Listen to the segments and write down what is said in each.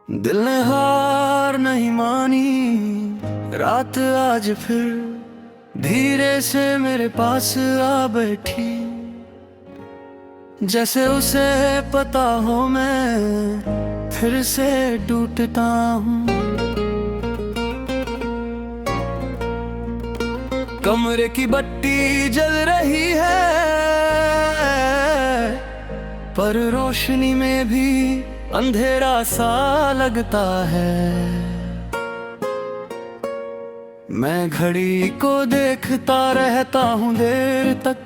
दिल ने हार नहीं मानी, रात आज फिर धीरे से मेरे पास आ बैठी। जैसे उसे पता हो मैं फिर से टूटता हूँ। कमरे की बत्ती जल रही है, पर रोशनी में भी अंधेरा सा लगता है। मैं घड़ी को देखता रहता हूँ देर तक,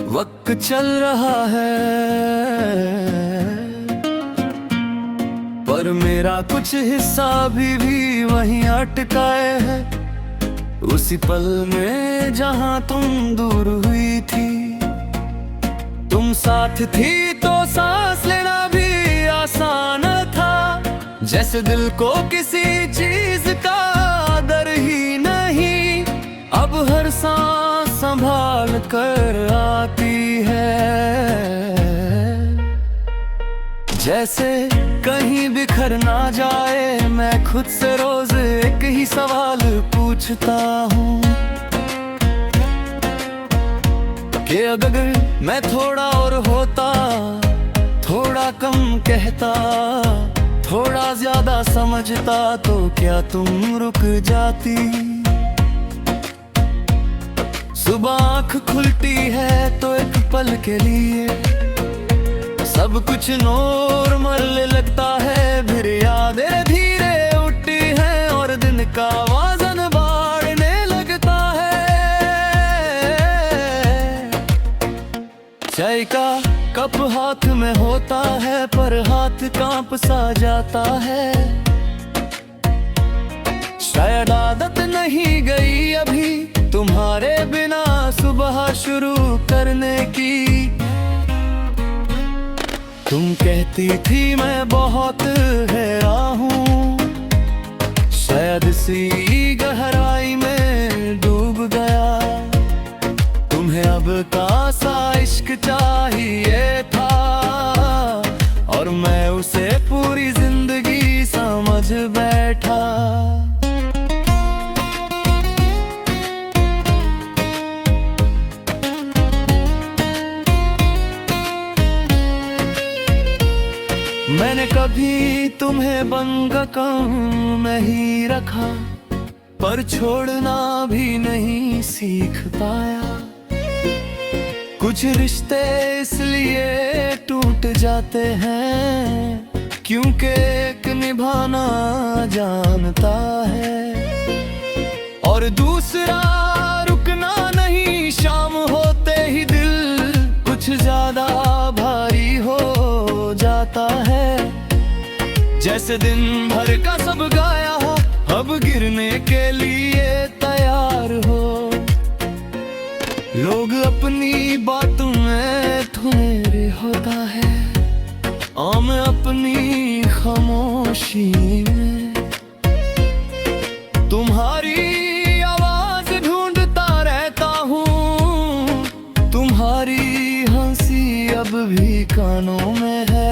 वक्त चल रहा है, पर मेरा कुछ हिस्सा भी वहीं अटकाए है। उसी पल में जहां तुम दूर हुई थी, तुम साथ थी तो सांस लेना भी आसान था। जैसे दिल को किसी चीज का डर ही नहीं, अब हर सांस संभाल कर आती है। जैसे कहीं बिखर ना जाए, मैं खुद से रोज एक ही सवाल पूछता हूँ कि अगर मैं थोड़ा और होता, थोड़ा कम कहता, थोड़ा ज्यादा समझता, तो क्या तुम रुक जाती? सुबह आँख खुलती है तो एक पल के लिए सब कुछ नॉर्मल लगता है, फिर यादें धीरे उठती हैं और दिन का वजन बढ़ने लगता है। चाय का कप हाथ में होता है, पर हाथ कांप सा जाता है। शायद आदत नहीं गई अभी तुम्हारे बिना सुबह शुरू करने की। तुम कहती थी मैं बहुत हैरान हूँ, शायद इसी गहराई में डूब गया। तुम्हें अब का सा इश्क चाहिए था, और मैं उसे पूरी जिंदगी समझ बैठा। मैंने कभी तुम्हें बंधकम में ही रखा, पर छोड़ना भी नहीं सीख पाया। कुछ रिश्ते इसलिए टूट जाते हैं क्योंकि एक निभाना जानता है और दूसरा रुकना नहीं। शाम होते ही दिल कुछ ज्यादा भारी हो जाता है, जैसे दिन भर का सब गाया हो अब गिरने के लिए तैयार हो। लोग अपनी बातों में ठुमेरे होता है, मैं अपनी खामोशी में तुम्हारी आवाज ढूंढता रहता हूँ। तुम्हारी हंसी अब भी कानों में है,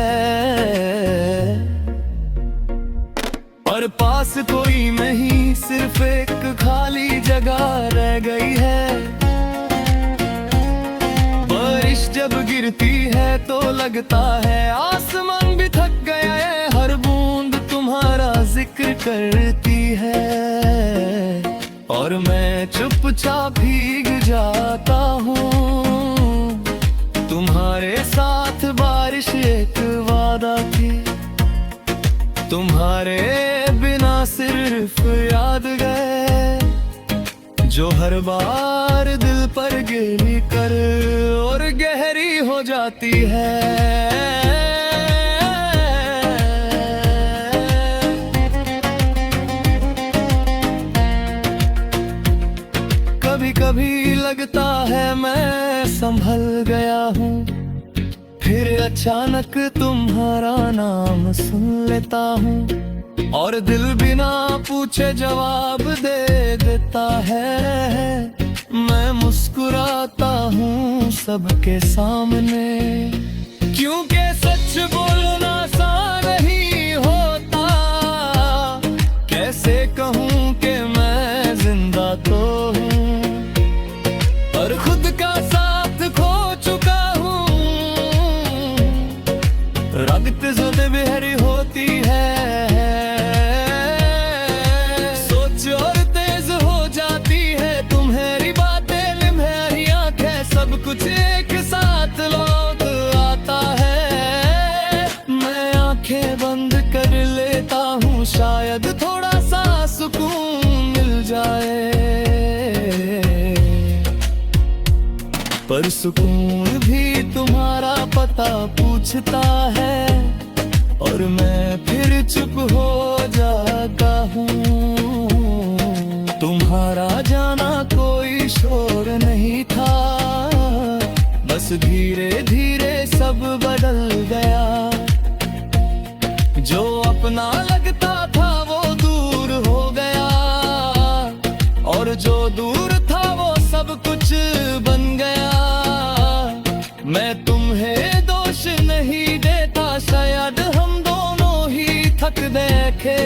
पर पास कोई नहीं, सिर्फ एक खाली जगह रह गई है। बारिश जब गिरती है तो लगता है आसमान भी थक गया है, हर बूंद तुम्हारा जिक्र करती है और मैं चुपचाप भीग जाता हूँ। तुम्हारे साथ बारिश एक वादा थी, तुम्हारे बिना सिर्फ याद गए, जो हर बार दिल पर गिर कर और गहरी हो जाती है। कभी कभी लगता है मैं संभल गया हूँ, फिर अचानक तुम्हारा नाम सुन लेता हूँ और दिल बिना पूछे जवाब दे देता है। मैं मुस्कुराता हूँ सबके सामने, क्योंकि सच बोलना सा नहीं होता। पर सुकून भी तुम्हारा पता पूछता है, और मैं फिर चुप हो जाता हूँ। तुम्हारा जाना कोई शोर नहीं था, बस धीरे धीरे सब बदल गया। जो अपना लगता था वो दूर हो गया, और जो दूर था वो सब कुछ बन गया। मैं तुम्हें दोष नहीं देता, शायद हम दोनों ही थक देखे,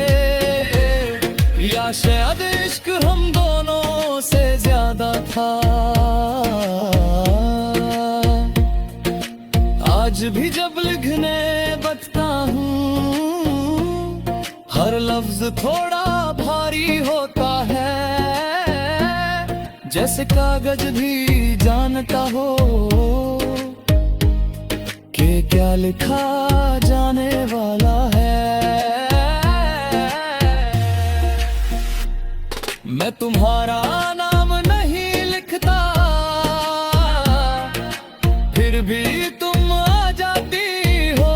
या शायद इश्क हम दोनों से ज्यादा था। आज भी जब लिखने बचता हूँ, हर लफ्ज थोड़ा भारी होता है, जैसे कागज भी जानता हो कि क्या लिखा जाने वाला है। मैं तुम्हारा नाम नहीं लिखता, फिर भी तुम आ जाती हो।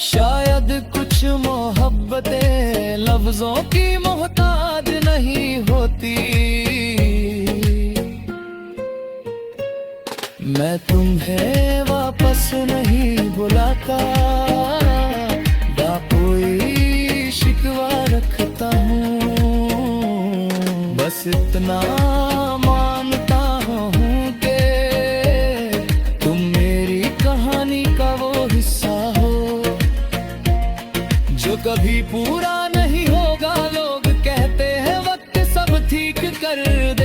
शायद कुछ मोहब्बतें लफ्जों की मोहताज नहीं होती। मैं तुम्हें वापस नहीं बुलाता, ना कोई शिकवा रखता हूँ। बस इतना मानता हूँ कि तुम मेरी कहानी का वो हिस्सा हो, जो कभी पूरा नहीं होगा। लोग कहते हैं वक्त सब ठीक कर दे,